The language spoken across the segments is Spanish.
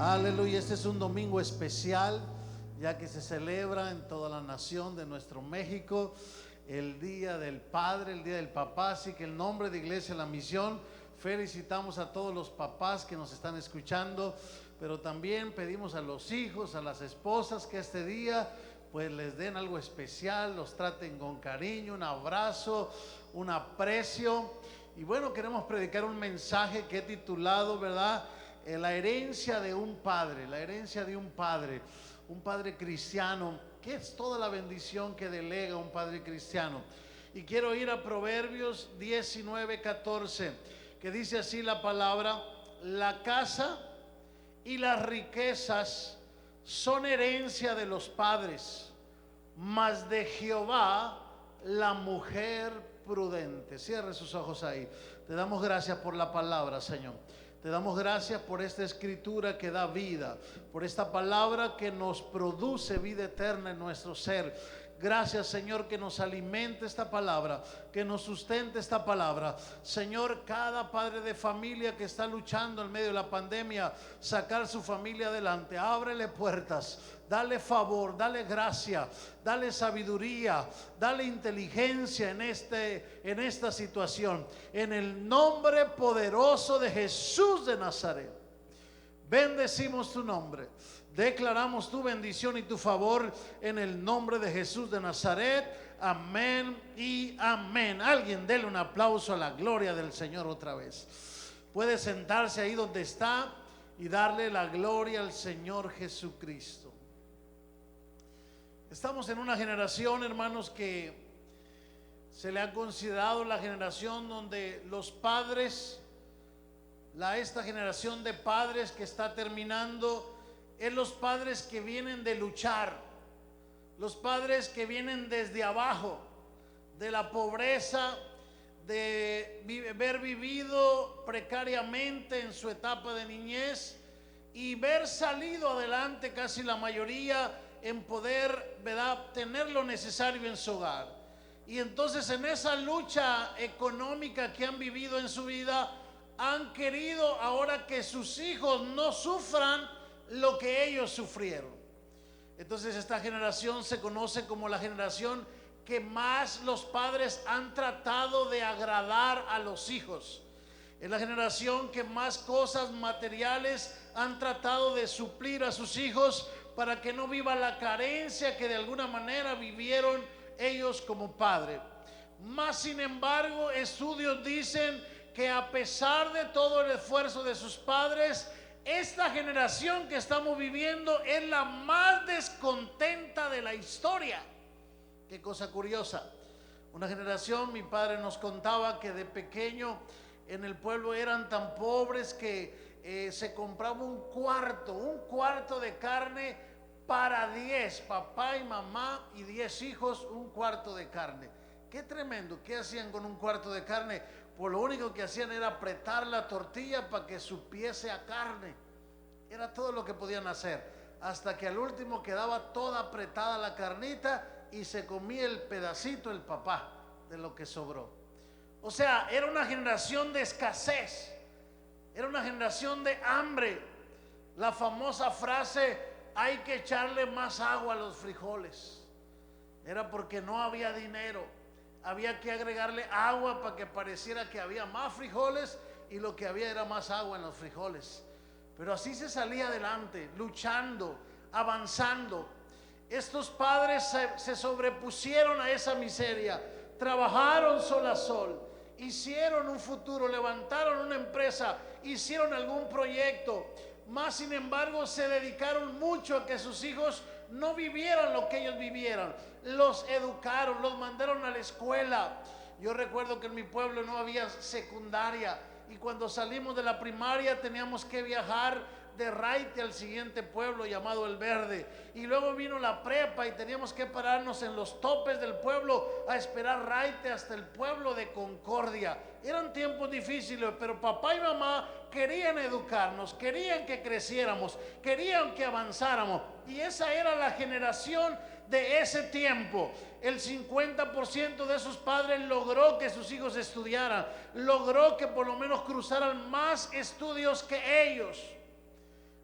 Aleluya, este es un domingo especial, ya que se celebra en toda la nación de nuestro México el Día del Padre, el Día del Papá. Así que en nombre de Iglesia La Misión felicitamos a todos los papás que nos están escuchando, pero también pedimos a los hijos, a las esposas, que este día pues les den algo especial, los traten con cariño, un abrazo, un aprecio. Y bueno, queremos predicar un mensaje que he titulado, ¿verdad?, la herencia de un padre, la herencia de un padre cristiano. ¿Qué es toda la bendición que delega un padre cristiano? Y quiero ir a Proverbios 19:14, que dice así la palabra: la casa y las riquezas son herencia de los padres, mas de Jehová la mujer prudente. Cierre sus ojos ahí. Te damos gracias por la palabra, Señor. Te damos gracias por esta escritura que da vida, por esta palabra que nos produce vida eterna en nuestro ser. Gracias, Señor, que nos alimente esta palabra, que nos sustente esta palabra. Señor, cada padre de familia que está luchando en medio de la pandemia, sacar su familia adelante, ábrele puertas, dale favor, dale gracia, dale sabiduría, dale inteligencia en esta situación. En el nombre poderoso de Jesús de Nazaret, bendecimos tu nombre. Declaramos tu bendición y tu favor en el nombre de Jesús de Nazaret. Amén y amén. Alguien dele un aplauso a la gloria del Señor otra vez. Puede sentarse ahí donde está y darle la gloria al Señor Jesucristo. Estamos en una generación, hermanos, que se le ha considerado la generación donde los padres, esta generación de padres que está terminando, es los padres que vienen de luchar, los padres que vienen desde abajo, de la pobreza, de haber vivido precariamente en su etapa de niñez y ver salido adelante casi la mayoría en poder, ¿verdad?, tener lo necesario en su hogar. Y entonces en esa lucha económica que han vivido en su vida, han querido ahora que sus hijos no sufran lo que ellos sufrieron. Entonces esta generación se conoce como la generación que más los padres han tratado de agradar a los hijos. Es la generación que más cosas materiales han tratado de suplir a sus hijos para que no viva la carencia que de alguna manera vivieron ellos como padre. Más sin embargo, estudios dicen que a pesar de todo el esfuerzo de sus padres, esta generación que estamos viviendo es la más descontenta de la historia. Qué cosa curiosa. Una generación, mi padre nos contaba que de pequeño en el pueblo eran tan pobres que se compraba un cuarto de carne para 10, papá y mamá y 10 hijos, un cuarto de carne. Qué tremendo. ¿Qué hacían con un cuarto de carne? Pues lo único que hacían era apretar la tortilla para que supiese a carne. Era todo lo que podían hacer, hasta que al último quedaba toda apretada la carnita y se comía el pedacito el papá de lo que sobró. O sea, era una generación de escasez, era una generación de hambre. La famosa frase: hay que echarle más agua a los frijoles, era porque no había dinero. Había que agregarle agua para que pareciera que había más frijoles, y lo que había era más agua en los frijoles. Pero así se salía adelante, luchando, avanzando. Estos padres se sobrepusieron a esa miseria, trabajaron sol a sol, hicieron un futuro, levantaron una empresa, hicieron algún proyecto. Más sin embargo, se dedicaron mucho a que sus hijos no vivieran lo que ellos vivieron. Los educaron, los mandaron a la escuela. Yo recuerdo que en mi pueblo no había secundaria, y cuando salimos de la primaria teníamos que viajar de Raite al siguiente pueblo llamado El Verde, y luego vino la prepa y teníamos que pararnos en los topes del pueblo a esperar Raite hasta el pueblo de Concordia. Eran tiempos difíciles, pero papá y mamá querían educarnos, querían que creciéramos, querían que avanzáramos, y esa era la generación de ese tiempo. El 50% de esos padres logró que sus hijos estudiaran, logró que por lo menos cruzaran más estudios que ellos.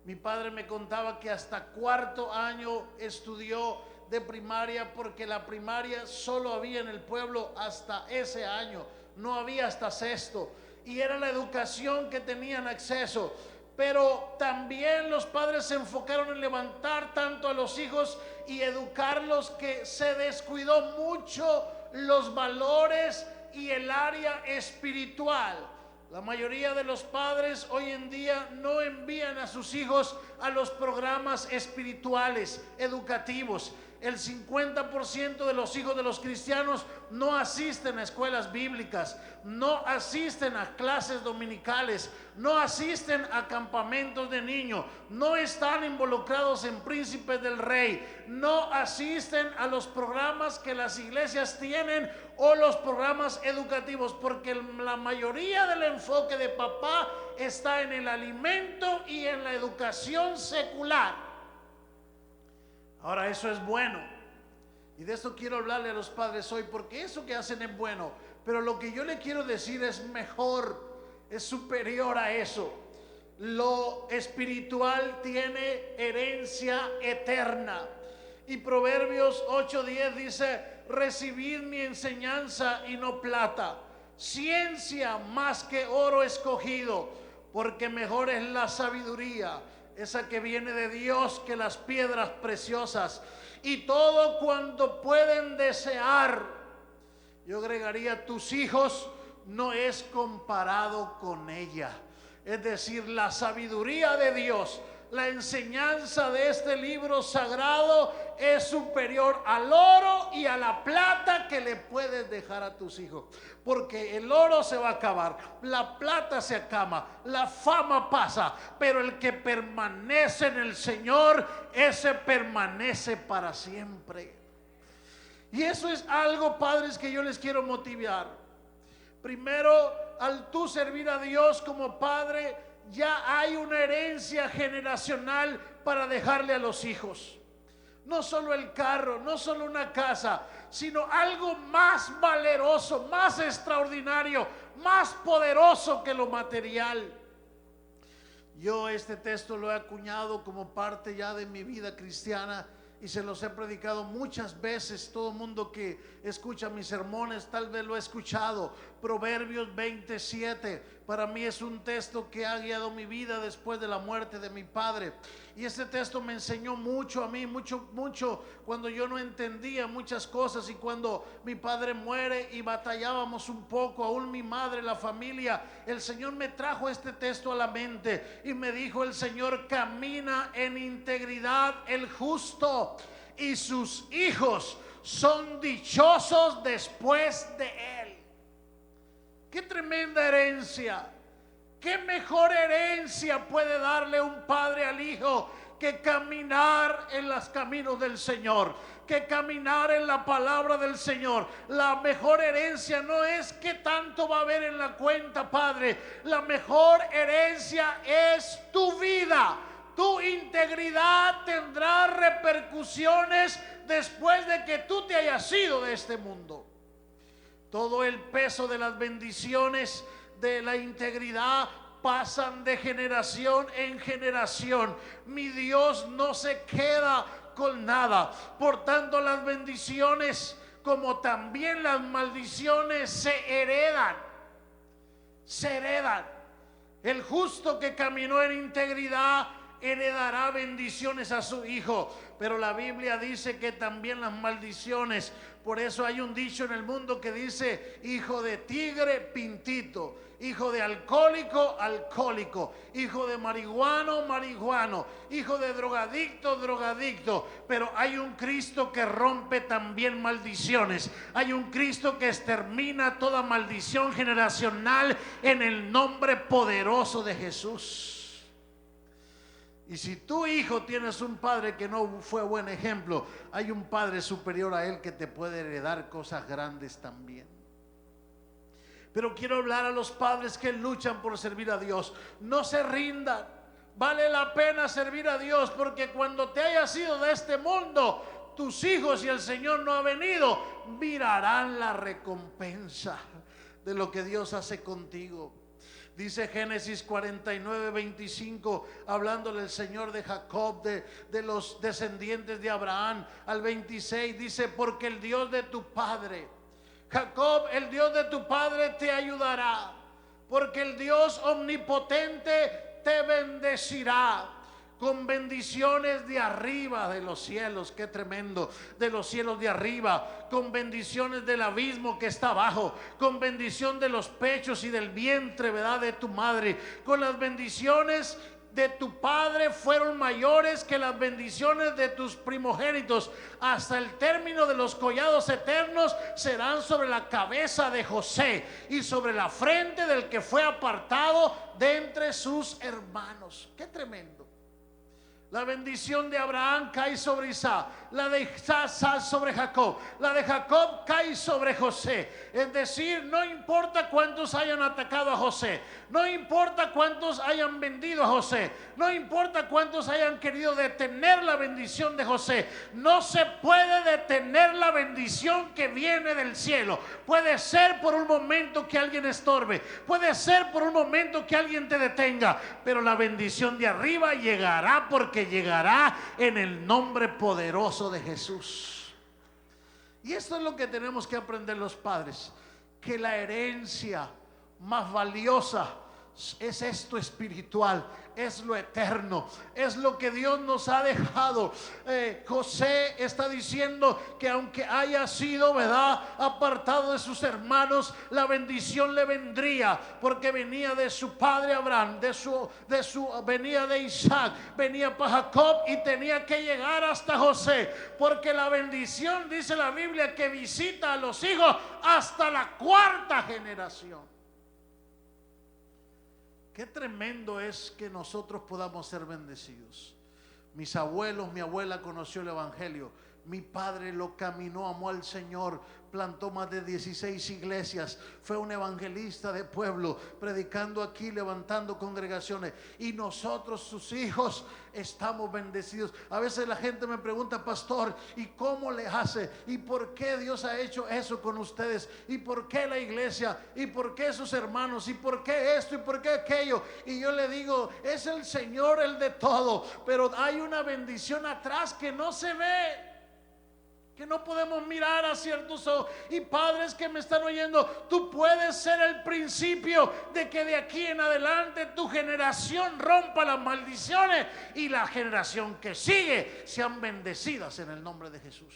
Mi padre me contaba que hasta cuarto año estudió de primaria, porque la primaria solo había en el pueblo hasta ese año, no había hasta sexto, y era la educación que tenían acceso. Pero también los padres se enfocaron en levantar tanto a los hijos y educarlos, que se descuidó mucho los valores y el área espiritual. La mayoría de los padres hoy en día no envían a sus hijos a los programas espirituales, educativos. El 50% de los hijos de los cristianos no asisten a escuelas bíblicas, no asisten a clases dominicales, no asisten a campamentos de niños, no están involucrados en Príncipes del Rey, no asisten a los programas que las iglesias tienen o los programas educativos, porque la mayoría del enfoque de papá está en el alimento y en la educación secular. Ahora, eso es bueno, y de esto quiero hablarle a los padres hoy, porque eso que hacen es bueno, pero lo que yo le quiero decir es mejor, es superior a eso. Lo espiritual tiene herencia eterna, y Proverbios 8:10 dice: recibid mi enseñanza y no plata, ciencia más que oro escogido, porque mejor es la sabiduría, esa que viene de Dios, que las piedras preciosas, y todo cuanto pueden desear. Yo agregaría, tus hijos no es comparado con ella. Es decir, la sabiduría de Dios, la enseñanza de este libro sagrado es superior al oro y a la plata que le puedes dejar a tus hijos, porque el oro se va a acabar, la plata se acaba, la fama pasa, pero el que permanece en el Señor, ese permanece para siempre. Y eso es algo, padres, que yo les quiero motivar. Primero, al tú servir a Dios como padre, ya hay una herencia generacional para dejarle a los hijos. No solo el carro, no solo una casa, sino algo más valeroso, más extraordinario, más poderoso que lo material. Yo este texto lo he acuñado como parte ya de mi vida cristiana, y se los he predicado muchas veces. Todo el mundo que escucha mis sermones tal vez lo ha escuchado. Proverbios 27 para mí es un texto que ha guiado mi vida después de la muerte de mi padre, y este texto me enseñó mucho a mí, mucho cuando yo no entendía muchas cosas, y cuando mi padre muere y batallábamos un poco, aún mi madre, la familia, el Señor me trajo este texto a la mente y me dijo: el Señor camina en integridad el justo, y sus hijos son dichosos después de él. Qué tremenda herencia. Qué mejor herencia puede darle un padre al hijo que caminar en los caminos del Señor, que caminar en la palabra del Señor. La mejor herencia no es qué tanto va a haber en la cuenta, padre. La mejor herencia es tu vida. Tu integridad tendrá repercusiones después de que tú te hayas ido de este mundo. Todo el peso de las bendiciones de la integridad pasan de generación en generación. Mi Dios no se queda con nada. Por tanto, las bendiciones como también las maldiciones se heredan. Se heredan. El justo que caminó en integridad heredará bendiciones a su hijo, pero la Biblia dice que también las maldiciones. Por eso hay un dicho en el mundo que dice: hijo de tigre, pintito; hijo de alcohólico, alcohólico; hijo de marihuano, marihuano; hijo de drogadicto, drogadicto. Pero hay un Cristo que rompe también maldiciones. Hay un Cristo que extermina toda maldición generacional en el nombre poderoso de Jesús. Y si tu hijo tienes un padre que no fue buen ejemplo, hay un padre superior a él que te puede heredar cosas grandes también. Pero quiero hablar a los padres que luchan por servir a Dios. No se rindan. Vale la pena servir a Dios, porque cuando te hayas ido de este mundo, tus hijos, y el Señor no ha venido, mirarán la recompensa de lo que Dios hace contigo. Dice Génesis 49, 25, hablándole el Señor de Jacob, de los descendientes de Abraham. Al 26 dice: porque el Dios de tu padre, Jacob, el Dios de tu padre te ayudará, porque el Dios omnipotente te bendecirá con bendiciones de arriba de los cielos. Qué tremendo, de los cielos de arriba, con bendiciones del abismo que está abajo, con bendición de los pechos y del vientre, ¿verdad?, de tu madre. Con las bendiciones de tu padre fueron mayores que las bendiciones de tus primogénitos. Hasta el término de los collados eternos serán sobre la cabeza de José y sobre la frente del que fue apartado de entre sus hermanos. Qué tremendo. La bendición de Abraham cae sobre Isaac, la de Isaac sobre Jacob, la de Jacob cae sobre José. Es decir, no importa cuántos hayan atacado a José, no importa cuántos hayan vendido a José, no importa cuántos hayan querido detener la bendición de José, no se puede detener la bendición que viene del cielo. Puede ser por un momento que alguien estorbe, puede ser por un momento que alguien te detenga, pero la bendición de arriba llegará, porque llegará en el nombre poderoso de Jesús. Y esto es lo que tenemos que aprender los padres, que la herencia más valiosa es esto espiritual, es lo eterno, es lo que Dios nos ha dejado. José está diciendo que aunque haya sido, ¿verdad?, apartado de sus hermanos, la bendición le vendría, porque venía de su padre Abraham, venía de Isaac, venía para Jacob y tenía que llegar hasta José, porque la bendición, dice la Biblia, que visita a los hijos hasta la cuarta generación. Qué tremendo es que nosotros podamos ser bendecidos. Mis abuelos, mi abuela conoció el evangelio, mi padre lo caminó, amó al Señor, plantó más de 16 iglesias, fue un evangelista de pueblo, predicando aquí, levantando congregaciones, y nosotros, sus hijos, estamos bendecidos. A veces la gente me pregunta: pastor, ¿y cómo le hace? ¿Y por qué Dios ha hecho eso con ustedes? ¿Y por qué la iglesia? ¿Y por qué sus hermanos? ¿Y por qué esto? ¿Y por qué aquello? Y yo le digo: es el Señor el de todo, pero hay una bendición atrás que no se ve, que no podemos mirar a ciertos ojos. Y padres que me están oyendo, tú puedes ser el principio de que de aquí en adelante tu generación rompa las maldiciones y la generación que sigue sean bendecidas en el nombre de Jesús.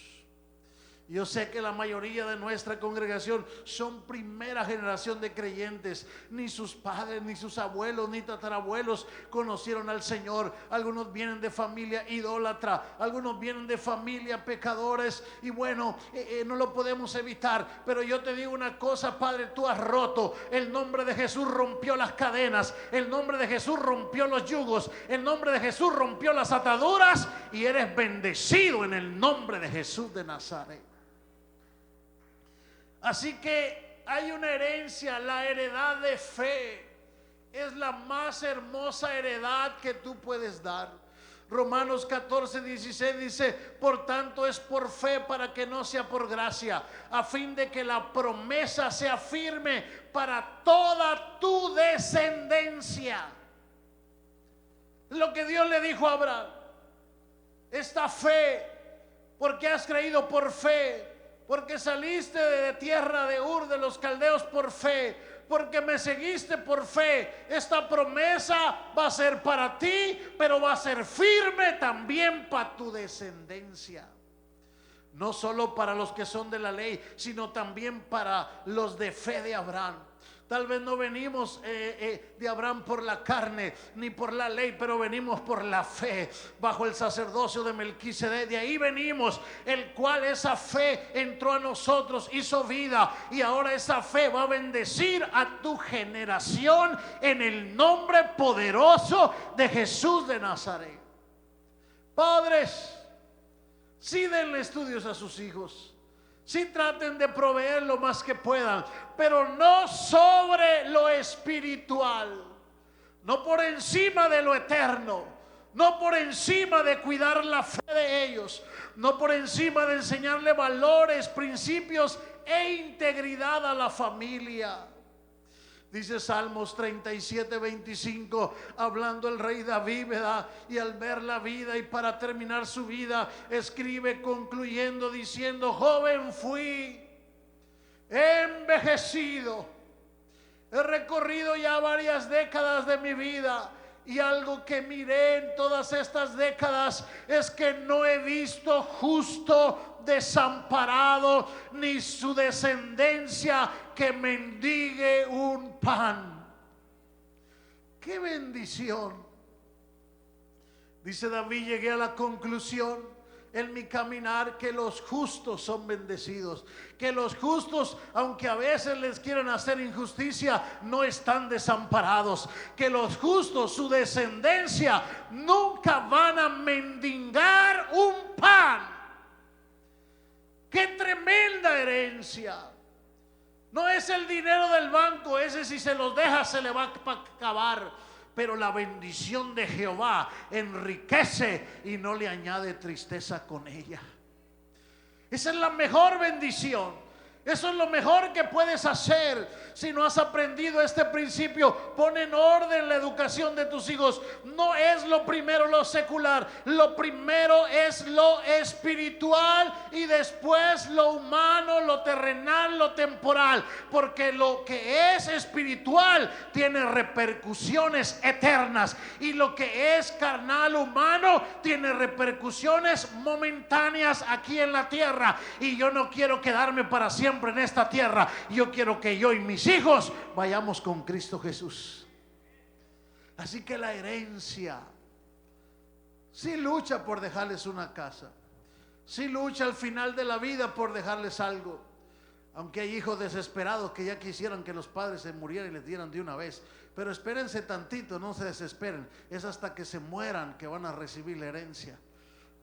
Yo sé que la mayoría de nuestra congregación son primera generación de creyentes. Ni sus padres, ni sus abuelos, ni tatarabuelos conocieron al Señor. Algunos vienen de familia idólatra, algunos vienen de familia pecadores, y bueno, no lo podemos evitar. Pero yo te digo una cosa, Padre, tú has roto. El nombre de Jesús rompió las cadenas, el nombre de Jesús rompió los yugos, el nombre de Jesús rompió las ataduras, y eres bendecido en el nombre de Jesús de Nazaret. Así que hay una herencia, la heredad de fe. Es la más hermosa heredad que tú puedes dar. Romanos 14, 16 dice: por tanto es por fe, para que no sea por gracia, a fin de que la promesa sea firme para toda tu descendencia. Lo que Dios le dijo a Abraham: esta fe, porque has creído por fe, porque saliste de tierra de Ur de los caldeos por fe, porque me seguiste por fe. Esta promesa va a ser para ti, pero va a ser firme también para tu descendencia. No solo para los que son de la ley, sino también para los de fe de Abraham. Tal vez no venimos de Abraham por la carne ni por la ley, pero venimos por la fe bajo el sacerdocio de Melquisedec. De ahí venimos, el cual esa fe entró a nosotros, hizo vida, y ahora esa fe va a bendecir a tu generación en el nombre poderoso de Jesús de Nazaret. Padres, sí denle estudios a sus hijos, sí traten de proveer lo más que puedan, pero no sobre lo espiritual, no por encima de lo eterno, no por encima de cuidar la fe de ellos, no por encima de enseñarle valores, principios e integridad a la familia. Dice Salmos 37:25, hablando el rey David, ¿verdad? Y al ver la vida y para terminar su vida, escribe concluyendo diciendo: joven fui, he envejecido, he recorrido ya varias décadas de mi vida, y algo que miré en todas estas décadas es que no he visto justo desamparado, ni su descendencia que mendigue un pan. ¡Qué bendición! Dice David: llegué a la conclusión en mi caminar que los justos son bendecidos, que los justos, aunque a veces les quieran hacer injusticia, no están desamparados, que los justos, su descendencia, nunca van a mendigar un pan. ¡Qué tremenda herencia! No es el dinero del banco, ese si se los deja se le va a acabar. Pero la bendición de Jehová enriquece y no le añade tristeza con ella. Esa es la mejor bendición. Eso es lo mejor que puedes hacer. Si no has aprendido este principio, pon en orden la educación de tus hijos. No es lo primero lo secular, lo primero es lo espiritual y después lo humano, lo terrenal, lo temporal. Porque lo que es espiritual tiene repercusiones eternas, y lo que es carnal, humano, tiene repercusiones momentáneas aquí en la tierra. Y yo no quiero quedarme para siempre en esta tierra. Yo quiero que yo y mis hijos vayamos con Cristo Jesús. Así que la herencia sí lucha por dejarles una casa, sí lucha al final de la vida por dejarles algo. Aunque hay hijos desesperados que ya quisieran que los padres se murieran y les dieran de una vez. Pero espérense tantito, no se desesperen. Es hasta que se mueran que van a recibir la herencia.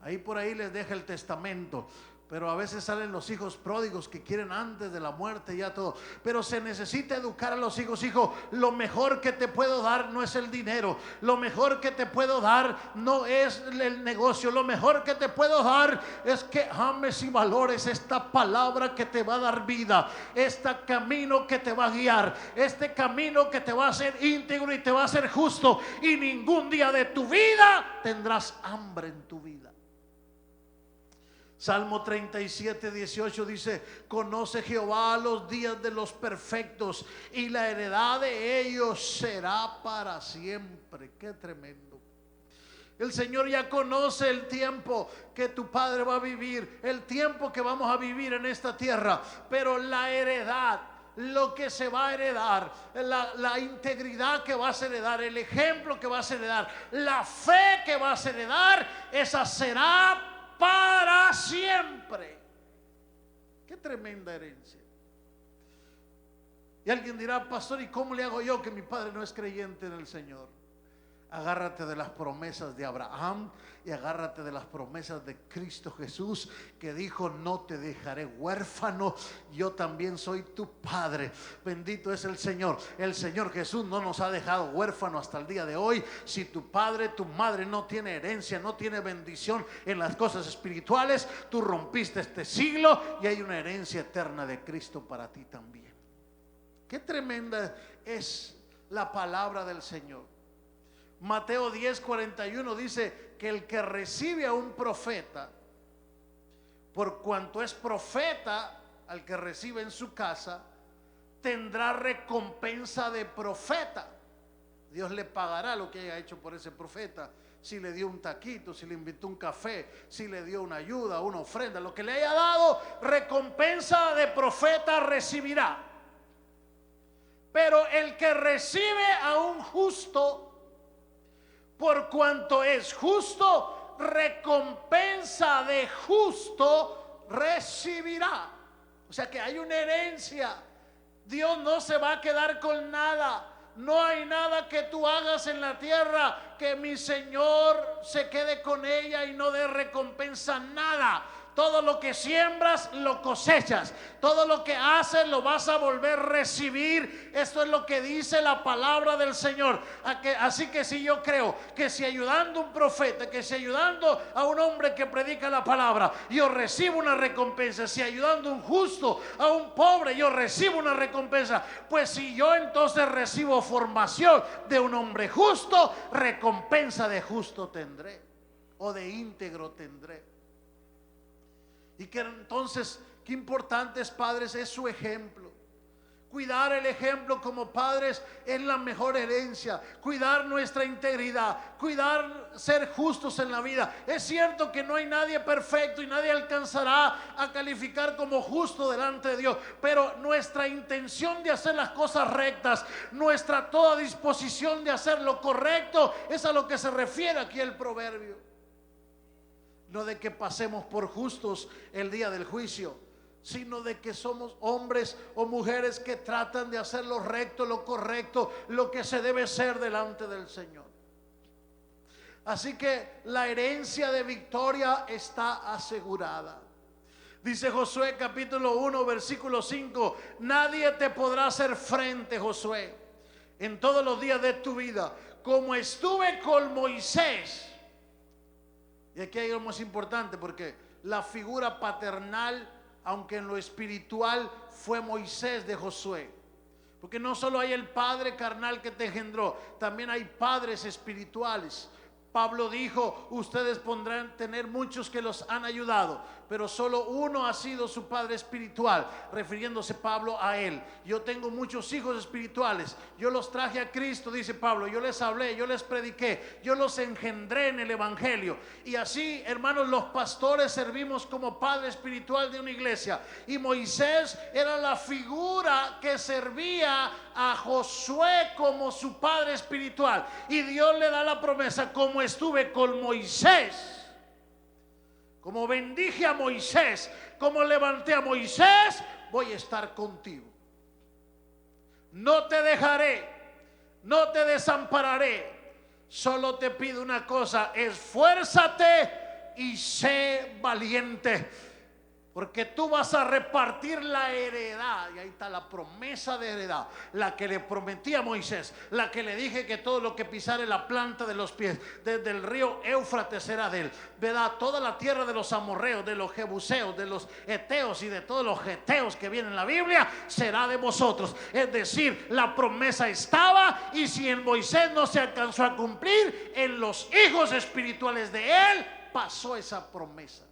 Ahí por ahí les deja el testamento. Pero a veces salen los hijos pródigos que quieren antes de la muerte ya todo. Pero se necesita educar a los hijos. Hijo, lo mejor que te puedo dar no es el dinero. Lo mejor que te puedo dar no es el negocio. Lo mejor que te puedo dar es que ames y valores esta palabra que te va a dar vida. Este camino que te va a guiar. Este camino que te va a hacer íntegro y te va a hacer justo. Y ningún día de tu vida tendrás hambre en tu vida. Salmo 37:18 dice: conoce Jehová los días de los perfectos, y la heredad de ellos será para siempre. Qué tremendo. El Señor ya conoce el tiempo que tu padre va a vivir, el tiempo que vamos a vivir en esta tierra. Pero la heredad, lo que se va a heredar, la integridad que vas a heredar, el ejemplo que vas a heredar, la fe que vas a heredar, esa será para siempre. Qué tremenda herencia. Y alguien dirá: pastor, ¿y cómo le hago yo que mi padre no es creyente en el Señor? Agárrate de las promesas de Abraham y agárrate de las promesas de Cristo Jesús, que dijo: no te dejaré huérfano, yo también soy tu padre. Bendito es el Señor. El Señor Jesús no nos ha dejado huérfano hasta el día de hoy. Si tu padre, tu madre no tiene herencia, no tiene bendición en las cosas espirituales, tú rompiste este siglo y hay una herencia eterna de Cristo para ti también. Qué tremenda es la palabra del Señor. Mateo 10:41 dice que el que recibe a un profeta, por cuanto es profeta, al que recibe en su casa, tendrá recompensa de profeta. Dios le pagará lo que haya hecho por ese profeta. Si le dio un taquito, si le invitó un café, si le dio una ayuda, una ofrenda, lo que le haya dado, recompensa de profeta recibirá. Pero el que recibe a un justo, por cuanto es justo, recompensa de justo recibirá. O sea que hay una herencia. Dios no se va a quedar con nada. No hay nada que tú hagas en la tierra que mi Señor se quede con ella y no dé recompensa, nada. Todo lo que siembras lo cosechas. Todo lo que haces lo vas a volver a recibir. Esto es lo que dice la palabra del Señor. Así que si yo creo que si ayudando a un profeta, que si ayudando a un hombre que predica la palabra, yo recibo una recompensa. Si ayudando a un justo, a un pobre, yo recibo una recompensa. Pues si yo entonces recibo formación de un hombre justo, recompensa de justo tendré, o de íntegro tendré. Y que entonces, qué importantes, padres, es su ejemplo. Cuidar el ejemplo como padres es la mejor herencia. Cuidar nuestra integridad, cuidar ser justos en la vida. Es cierto que no hay nadie perfecto y nadie alcanzará a calificar como justo delante de Dios, pero nuestra intención de hacer las cosas rectas, nuestra toda disposición de hacer lo correcto, es a lo que se refiere aquí el proverbio. No de que pasemos por justos el día del juicio, sino de que somos hombres o mujeres que tratan de hacer lo recto, lo correcto, lo que se debe ser delante del Señor. Así que la herencia de victoria está asegurada. Dice Josué capítulo 1 versículo 5: nadie te podrá hacer frente, Josué, en todos los días de tu vida, como estuve con Moisés. Y aquí hay algo más importante, porque la figura paternal, aunque en lo espiritual, fue Moisés de Josué. Porque no solo hay el padre carnal que te engendró, también hay padres espirituales. Pablo dijo: ustedes podrán tener muchos que los han ayudado, pero solo uno ha sido su padre espiritual, refiriéndose Pablo a él. Yo tengo muchos hijos espirituales, yo los traje a Cristo, dice Pablo, yo les hablé, yo les prediqué, yo los engendré en el evangelio. Y así, hermanos, los pastores servimos como padre espiritual de una iglesia. Y Moisés era la figura que servía a Josué como su padre espiritual. Y Dios le da la promesa: como estuve con Moisés, como bendije a Moisés, como levanté a Moisés, voy a estar contigo. No te dejaré, no te desampararé. Solo te pido una cosa: esfuérzate y sé valiente, porque tú vas a repartir la heredad. Y ahí está la promesa de heredad, la que le prometí a Moisés, la que le dije que todo lo que pisare la planta de los pies desde el río Éufrates será de él. ¿Verdad? Toda la tierra de los amorreos, de los jebuseos, de los heteos y de todos los geteos que vienen en la Biblia será de vosotros. Es decir, la promesa estaba, y si en Moisés no se alcanzó a cumplir, en los hijos espirituales de él pasó esa promesa.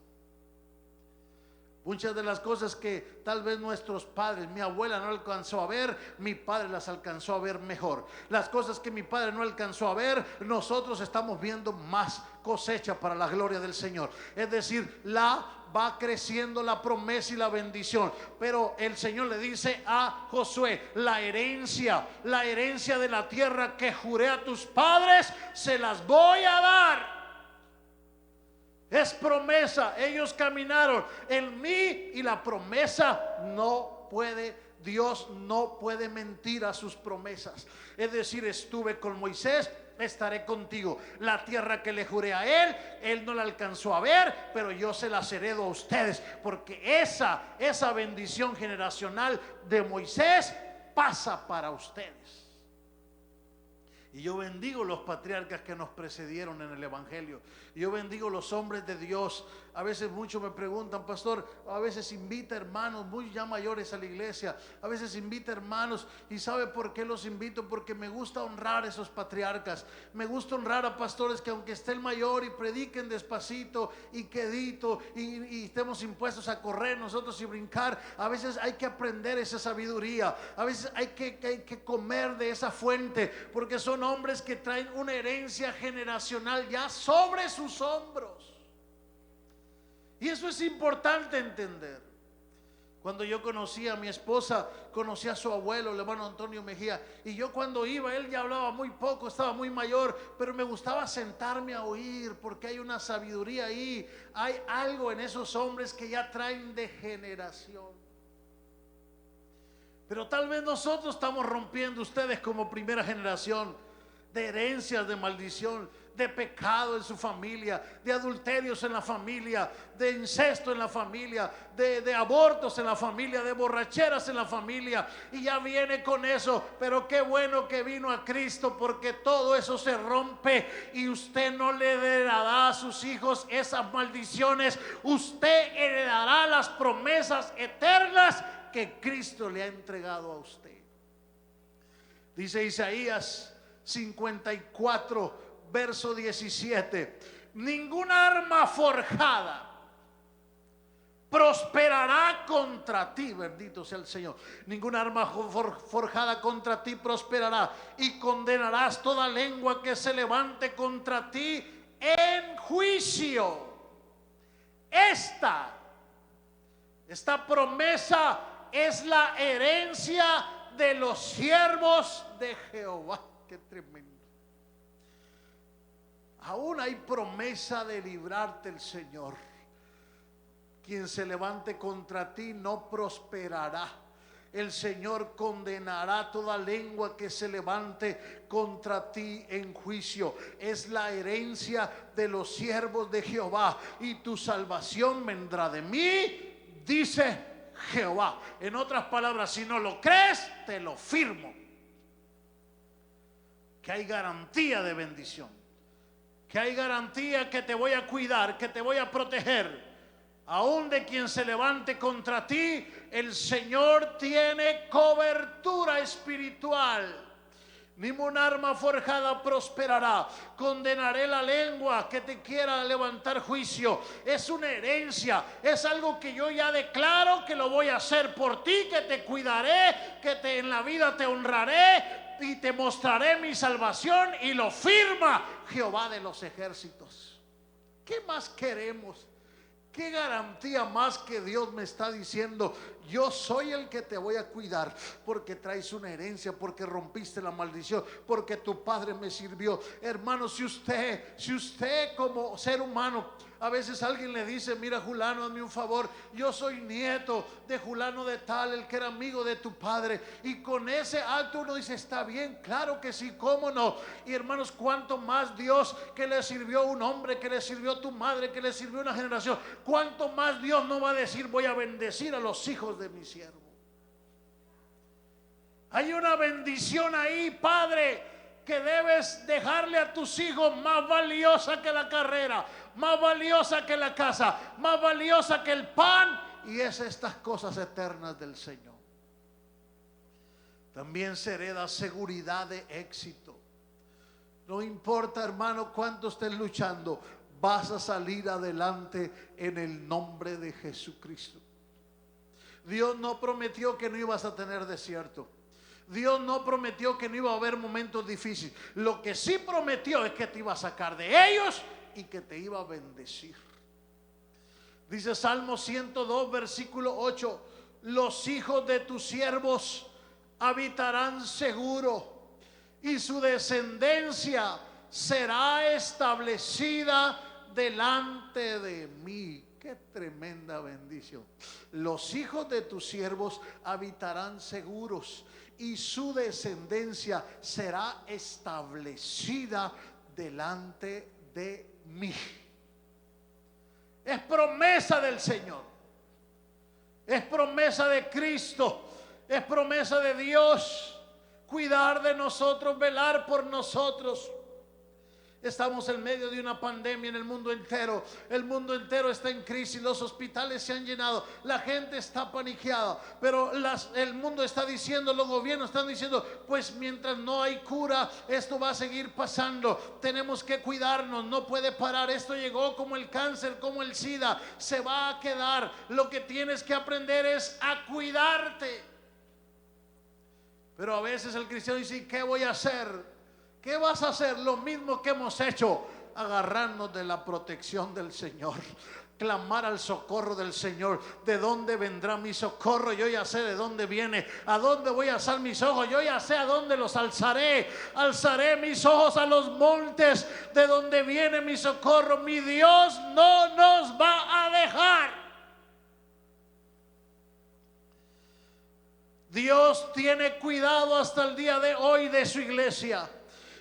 Muchas de las cosas que tal vez nuestros padres, mi abuela no alcanzó a ver, mi padre las alcanzó a ver mejor. Las cosas que mi padre no alcanzó a ver, nosotros estamos viendo más cosecha para la gloria del Señor. Es decir, va creciendo la promesa y la bendición. Pero el Señor le dice a Josué: la herencia de la tierra que juré a tus padres, se las voy a dar. Es promesa. Ellos caminaron en mí, y la promesa Dios no puede mentir a sus promesas. Es decir, estuve con Moisés, estaré contigo. La tierra que le juré a él no la alcanzó a ver, pero yo se las heredo a ustedes, porque esa bendición generacional de Moisés pasa para ustedes. Y yo bendigo los patriarcas que nos precedieron en el evangelio. Y yo bendigo los hombres de Dios. A veces muchos me preguntan: pastor, a veces invita hermanos muy ya mayores a la iglesia, a veces invita hermanos, y ¿sabe por qué los invito? Porque me gusta honrar a esos patriarcas. Me gusta honrar a pastores que, aunque esté el mayor y prediquen despacito y quedito, y estemos impuestos a correr nosotros y brincar, a veces hay que aprender esa sabiduría. A veces hay que comer de esa fuente, porque son hombres que traen una herencia generacional ya sobre sus hombros. Y eso es importante entender. Cuando yo conocí a mi esposa, conocí a su abuelo, el hermano Antonio Mejía, y yo cuando iba, él ya hablaba muy poco, estaba muy mayor, pero me gustaba sentarme a oír, porque hay una sabiduría ahí, hay algo en esos hombres que ya traen de generación. Pero tal vez nosotros estamos rompiendo, ustedes como primera generación, de herencias de maldición, de pecado en su familia, de adulterios en la familia, de incesto en la familia, de abortos en la familia, de borracheras en la familia, y ya viene con eso. Pero qué bueno que vino a Cristo, porque todo eso se rompe y usted no le heredará a sus hijos esas maldiciones. Usted heredará las promesas eternas que Cristo le ha entregado a usted. Dice Isaías 54 verso 17: ninguna arma forjada prosperará contra ti. Bendito sea el Señor. Ninguna arma forjada contra ti prosperará, y condenarás toda lengua que se levante contra ti en juicio. Esta promesa es la herencia de los siervos de Jehová. Qué tremendo. Aún hay promesa de librarte el Señor. Quien se levante contra ti no prosperará. El Señor condenará toda lengua que se levante contra ti en juicio. Es la herencia de los siervos de Jehová, y tu salvación vendrá de mí, dice Jehová. En otras palabras, si no lo crees, te lo firmo, que hay garantía de bendición, que hay garantía que te voy a cuidar, que te voy a proteger. Aún de quien se levante contra ti, el Señor tiene cobertura espiritual. Ninguna arma forjada prosperará. Condenaré la lengua que te quiera levantar juicio. Es una herencia, es algo que yo ya declaro que lo voy a hacer por ti, que te cuidaré, que en la vida te honraré y te mostraré mi salvación, y lo firma Jehová de los ejércitos. ¿Qué más queremos? ¿Qué garantía más que Dios me está diciendo? Yo soy el que te voy a cuidar, porque traes una herencia, porque rompiste la maldición, porque tu padre me sirvió. Hermano, si usted como ser humano, a veces alguien le dice: mira, Julano, hazme un favor, yo soy nieto de Julano de tal, el que era amigo de tu padre, y con ese acto uno dice: está bien, claro que sí, cómo no. Y hermanos, cuánto más Dios, que le sirvió un hombre, que le sirvió tu madre, que le sirvió una generación, cuánto más Dios no va a decir: voy a bendecir a los hijos de mi siervo. Hay una bendición ahí, padre, que debes dejarle a tus hijos, más valiosa que la carrera, más valiosa que la casa, más valiosa que el pan, y es estas cosas eternas del Señor. También se hereda seguridad de éxito. No importa, hermano, cuánto estés luchando, vas a salir adelante en el nombre de Jesucristo. Dios no prometió que no ibas a tener desierto. Dios no prometió que no iba a haber momentos difíciles. Lo que sí prometió es que te iba a sacar de ellos y que te iba a bendecir. Dice Salmo 102 versículo 8: los hijos de tus siervos habitarán seguro, y su descendencia será establecida delante de mí. Qué tremenda bendición. Los hijos de tus siervos habitarán seguros, y su descendencia será establecida delante de mí. Es promesa del Señor, es promesa de Cristo, es promesa de Dios cuidar de nosotros, velar por nosotros. Estamos en medio de una pandemia en el mundo entero. El mundo entero está en crisis. Los hospitales se han llenado. La gente está paniqueada. Pero el mundo está diciendo, los gobiernos están diciendo: pues mientras no hay cura, esto va a seguir pasando. Tenemos que cuidarnos. No puede parar. Esto llegó como el cáncer, como el SIDA. Se va a quedar. Lo que tienes que aprender es a cuidarte. Pero a veces el cristiano dice: ¿qué voy a hacer? ¿Qué vas a hacer? Lo mismo que hemos hecho, agarrarnos de la protección del Señor, clamar al socorro del Señor. ¿De dónde vendrá mi socorro? Yo ya sé de dónde viene. ¿A dónde voy a alzar mis ojos? Yo ya sé a dónde los alzaré. Alzaré mis ojos a los montes, de donde viene mi socorro. Mi Dios no nos va a dejar. Dios tiene cuidado hasta el día de hoy de su iglesia.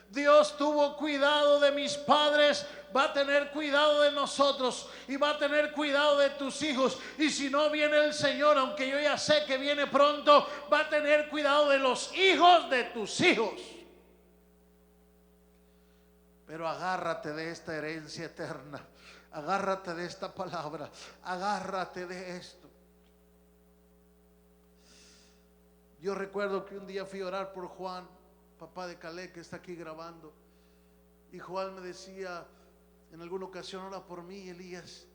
Dios tuvo cuidado de mis padres, va a tener cuidado de nosotros y va a tener cuidado de tus hijos. Y si no viene el Señor, aunque yo ya sé que viene pronto, va a tener cuidado de los hijos de tus hijos. Pero agárrate de esta herencia eterna, agárrate de esta palabra, agárrate de esto. Yo recuerdo que un día fui a orar por Juan, papá de Caleb, que está aquí grabando, y Juan me decía en alguna ocasión: ora por mí, Elías,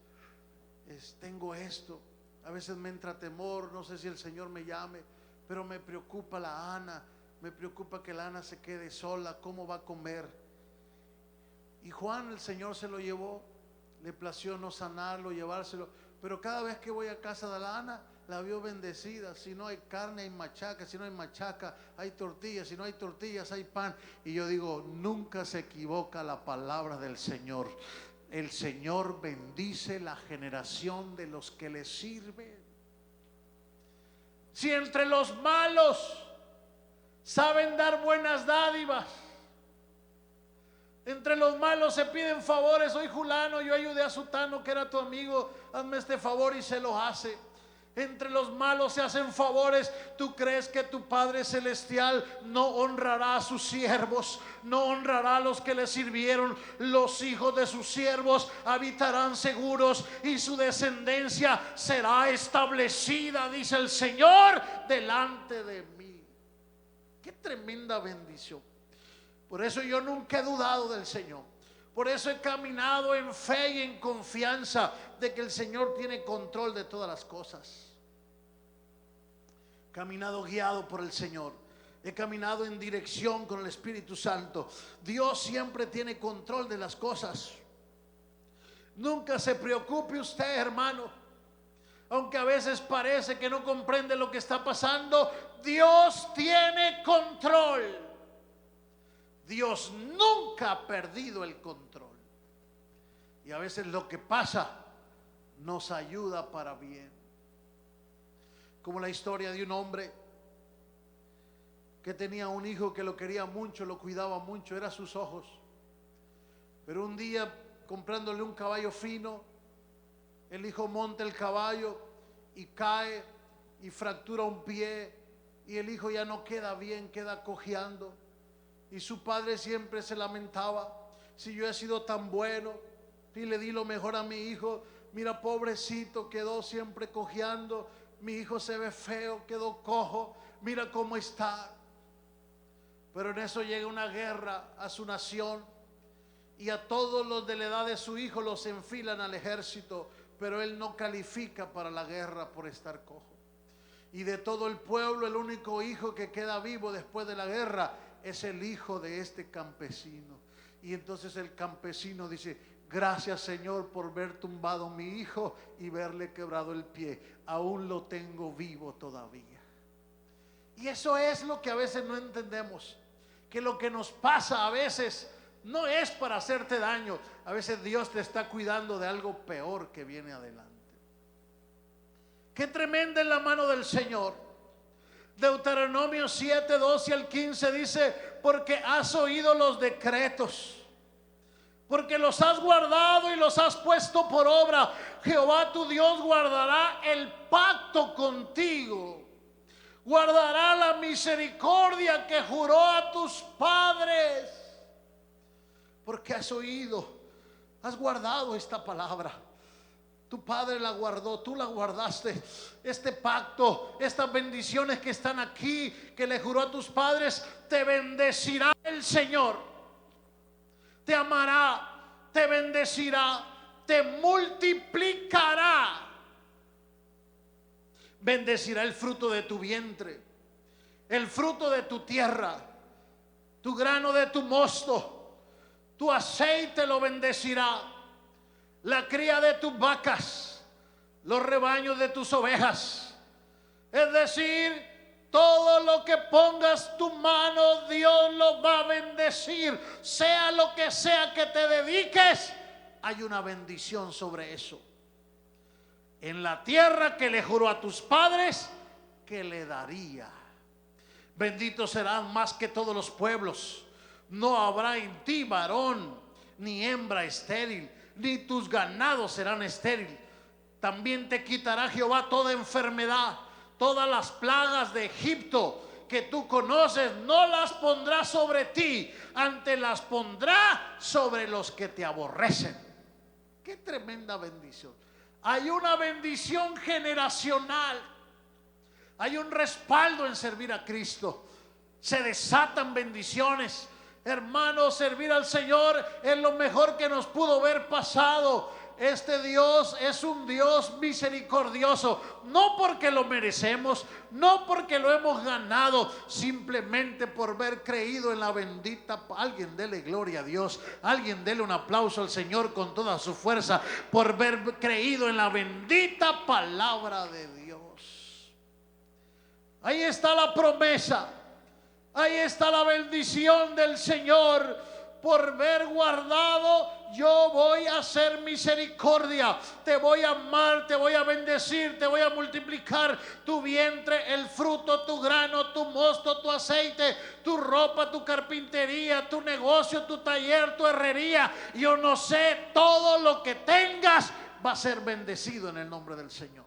tengo esto, a veces me entra temor, no sé si el Señor me llame, pero me preocupa la Ana, me preocupa que la Ana se quede sola, cómo va a comer. Y Juan, el Señor se lo llevó, le plació no sanarlo, llevárselo, pero cada vez que voy a casa de la Ana, la veo bendecida. Si no hay carne, hay machaca. Si no hay machaca, hay tortillas. Si no hay tortillas, hay pan. Y yo digo, nunca se equivoca la palabra del Señor. El Señor bendice la generación de los que le sirven. Si entre los malos saben dar buenas dádivas, entre los malos se piden favores. Soy fulano, yo ayudé a sutano que era tu amigo, hazme este favor, y se lo hace. Entre los malos se hacen favores. ¿Tú crees que tu Padre Celestial no honrará a sus siervos? No honrará a los que le sirvieron. Los hijos de sus siervos habitarán seguros y su descendencia será establecida, dice el Señor, delante de mí. Qué tremenda bendición. Por eso yo nunca he dudado del Señor. Por eso he caminado en fe y en confianza de que el Señor tiene control de todas las cosas. He caminado guiado por el Señor. He caminado en dirección con el Espíritu Santo. Dios siempre tiene control de las cosas. Nunca se preocupe usted, hermano. Aunque a veces parece que no comprende lo que está pasando, Dios tiene control. Dios nunca ha perdido el control. Y a veces lo que pasa nos ayuda para bien. Como la historia de un hombre que tenía un hijo que lo quería mucho, lo cuidaba mucho, era sus ojos. Pero un día, comprándole un caballo fino, el hijo monta el caballo y cae y fractura un pie, y el hijo ya no queda bien, queda cojeando. Y su padre siempre se lamentaba: si yo he sido tan bueno y le di lo mejor a mi hijo, mira, pobrecito, quedó siempre cojeando. Mi hijo se ve feo, quedó cojo, mira cómo está. Pero en eso llega una guerra a su nación, y a todos los de la edad de su hijo los enfilan al ejército, pero él no califica para la guerra por estar cojo. Y de todo el pueblo, el único hijo que queda vivo después de la guerra es el hijo de este campesino. Y entonces el campesino dice: gracias, Señor, por ver tumbado a mi hijo y verle quebrado el pie. Aún lo tengo vivo todavía. Y eso es lo que a veces no entendemos, que lo que nos pasa a veces no es para hacerte daño. A veces Dios te está cuidando de algo peor que viene adelante. Qué tremenda es la mano del Señor. Deuteronomio 7, 12 al 15 dice: porque has oído los decretos, porque los has guardado y los has puesto por obra, Jehová tu Dios guardará el pacto contigo, guardará la misericordia que juró a tus padres. Porque has oído, has guardado esta palabra. Tu padre la guardó, tú la guardaste. Este pacto, estas bendiciones que están aquí, que le juró a tus padres, te bendecirá el Señor. Te amará, te bendecirá, te multiplicará. Bendecirá el fruto de tu vientre, el fruto de tu tierra, tu grano de tu mosto, tu aceite lo bendecirá. La cría de tus vacas, los rebaños de tus ovejas. Es decir, todo lo que pongas tu mano, Dios lo va a bendecir. Sea lo que sea que te dediques, hay una bendición sobre eso. En la tierra que le juró a tus padres que le daría. Benditos serán más que todos los pueblos, No habrá en ti varón ni hembra estéril, ni tus ganados serán estériles. También te quitará Jehová toda enfermedad, todas las plagas de Egipto que tú conoces, no las pondrá sobre ti, antes las pondrá sobre los que te aborrecen. Qué tremenda bendición. Hay una bendición generacional. Hay un respaldo en servir a Cristo. Se desatan bendiciones. Hermanos, servir al Señor es lo mejor que nos pudo haber pasado. Este Dios es un Dios misericordioso, no porque lo merecemos, no porque lo hemos ganado, simplemente por haber creído en la bendita. Alguien dele gloria a Dios, alguien dele un aplauso al Señor con toda su fuerza, por haber creído en la bendita palabra de Dios. Ahí está la promesa, ahí está la bendición del Señor. Por ver guardado, yo voy a hacer misericordia, te voy a amar, te voy a bendecir, te voy a multiplicar tu vientre, el fruto, tu grano, tu mosto, tu aceite, tu ropa, tu carpintería, tu negocio, tu taller, tu herrería. Yo no sé, todo lo que tengas va a ser bendecido en el nombre del Señor.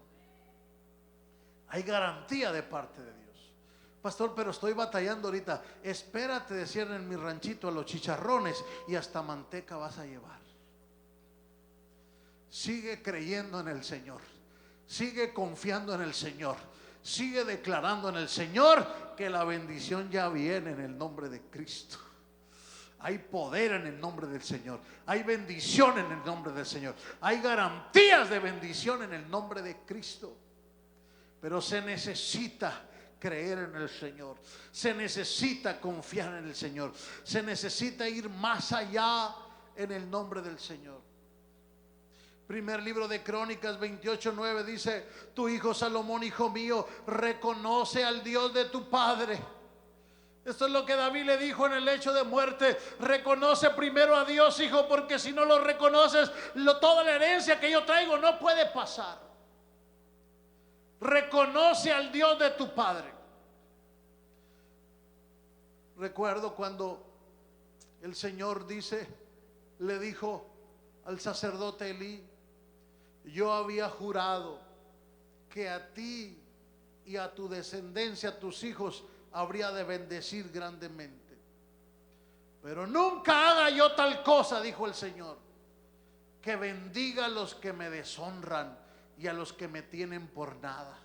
Hay garantía de parte de Dios. Pastor, pero estoy batallando ahorita. Espérate, decían en mi ranchito, a los chicharrones y hasta manteca vas a llevar. Sigue creyendo en el Señor, sigue confiando en el Señor, sigue declarando en el Señor que la bendición ya viene en el nombre de Cristo. Hay poder en el nombre del Señor, hay bendición en el nombre del Señor, hay garantías de bendición en el nombre de Cristo. Pero se necesita creer en el Señor, se necesita confiar en el Señor, se necesita ir más allá en el nombre del Señor. Primer libro de Crónicas 28:9 dice: tu hijo Salomón, hijo mío, reconoce al Dios de tu padre. Esto es lo que David le dijo en el lecho de muerte: reconoce primero a Dios, hijo, porque si no lo reconoces, toda la herencia que yo traigo no puede pasar. Reconoce al Dios de tu padre. Recuerdo cuando el Señor le dijo al sacerdote Elí: yo había jurado que a ti y a tu descendencia, a tus hijos, habría de bendecir grandemente. Pero nunca haga yo tal cosa, dijo el Señor, que bendiga a los que me deshonran y a los que me tienen por nada.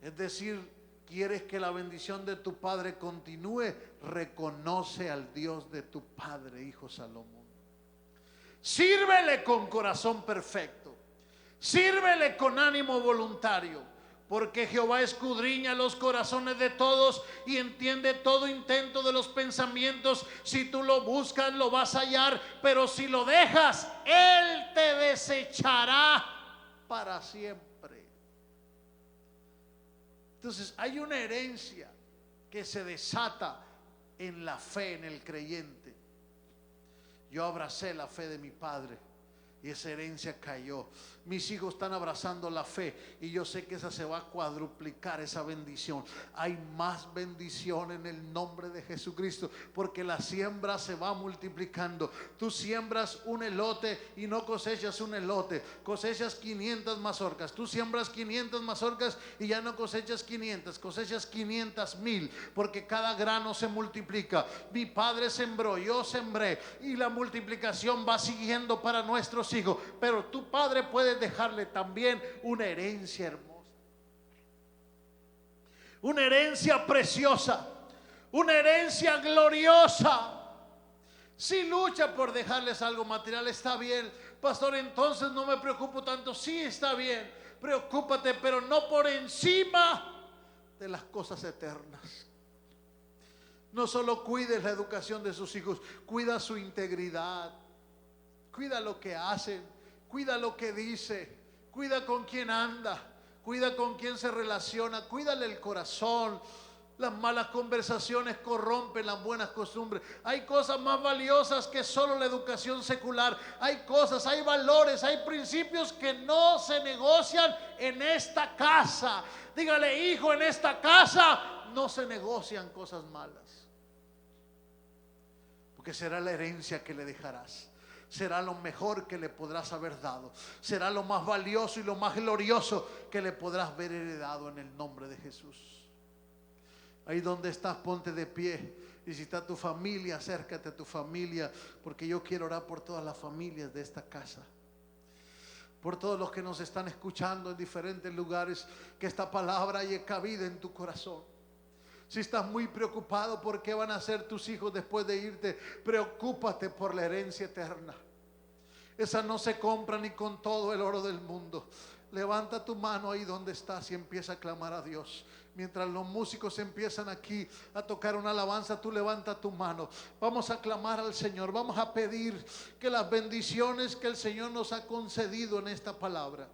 Es decir, ¿quieres que la bendición de tu padre continúe? Reconoce al Dios de tu padre, hijo Salomón. Sírvele con corazón perfecto, sírvele con ánimo voluntario, porque Jehová escudriña los corazones de todos y entiende todo intento de los pensamientos. Si tú lo buscas, lo vas a hallar, pero si lo dejas, Él te desechará para siempre. Entonces hay una herencia que se desata en la fe, en el creyente. Yo abracé la fe de mi padre y esa herencia cayó. Mis hijos están abrazando la fe y yo sé que esa se va a cuadruplicar, esa bendición. Hay más bendición en el nombre de Jesucristo, porque la siembra se va multiplicando. Tú siembras un elote y no cosechas un elote, cosechas 500 mazorcas. Tú siembras 500 mazorcas y ya no cosechas 500, cosechas 500,000, porque cada grano se multiplica. Mi padre sembró, yo sembré, y la multiplicación va siguiendo para nuestros hijos. Pero tu padre puede dejarle también una herencia hermosa, una herencia preciosa, una herencia gloriosa. Si lucha por dejarles algo material, está bien, pastor, entonces no me preocupo tanto. Sí, está bien, preocúpate, pero no por encima de las cosas eternas. No solo cuides la educación de sus hijos, cuida su integridad, cuida lo que hacen, cuida lo que dice, cuida con quién anda, cuida con quién se relaciona, cuídale el corazón. Las malas conversaciones corrompen las buenas costumbres. Hay cosas más valiosas que solo la educación secular. Hay cosas, hay valores, hay principios que no se negocian en esta casa. Dígale: hijo, en esta casa no se negocian cosas malas. porque será la herencia que le dejarás. Será lo mejor que le podrás haber dado. Será lo más valioso y lo más glorioso que le podrás ver heredado en el nombre de Jesús. Ahí donde estás, ponte de pie. Y si está tu familia, acércate a tu familia, porque yo quiero orar por todas las familias de esta casa. Por todos los que nos están escuchando en diferentes lugares, que esta palabra haya cabida en tu corazón. Si estás muy preocupado por qué van a ser tus hijos después de irte, preocúpate por la herencia eterna. Esa no se compra ni con todo el oro del mundo. Levanta tu mano ahí donde estás y empieza a clamar a Dios. Mientras los músicos empiezan aquí a tocar una alabanza, tú levanta tu mano. Vamos a clamar al Señor. Vamos a pedir que las bendiciones que el Señor nos ha concedido en esta palabra,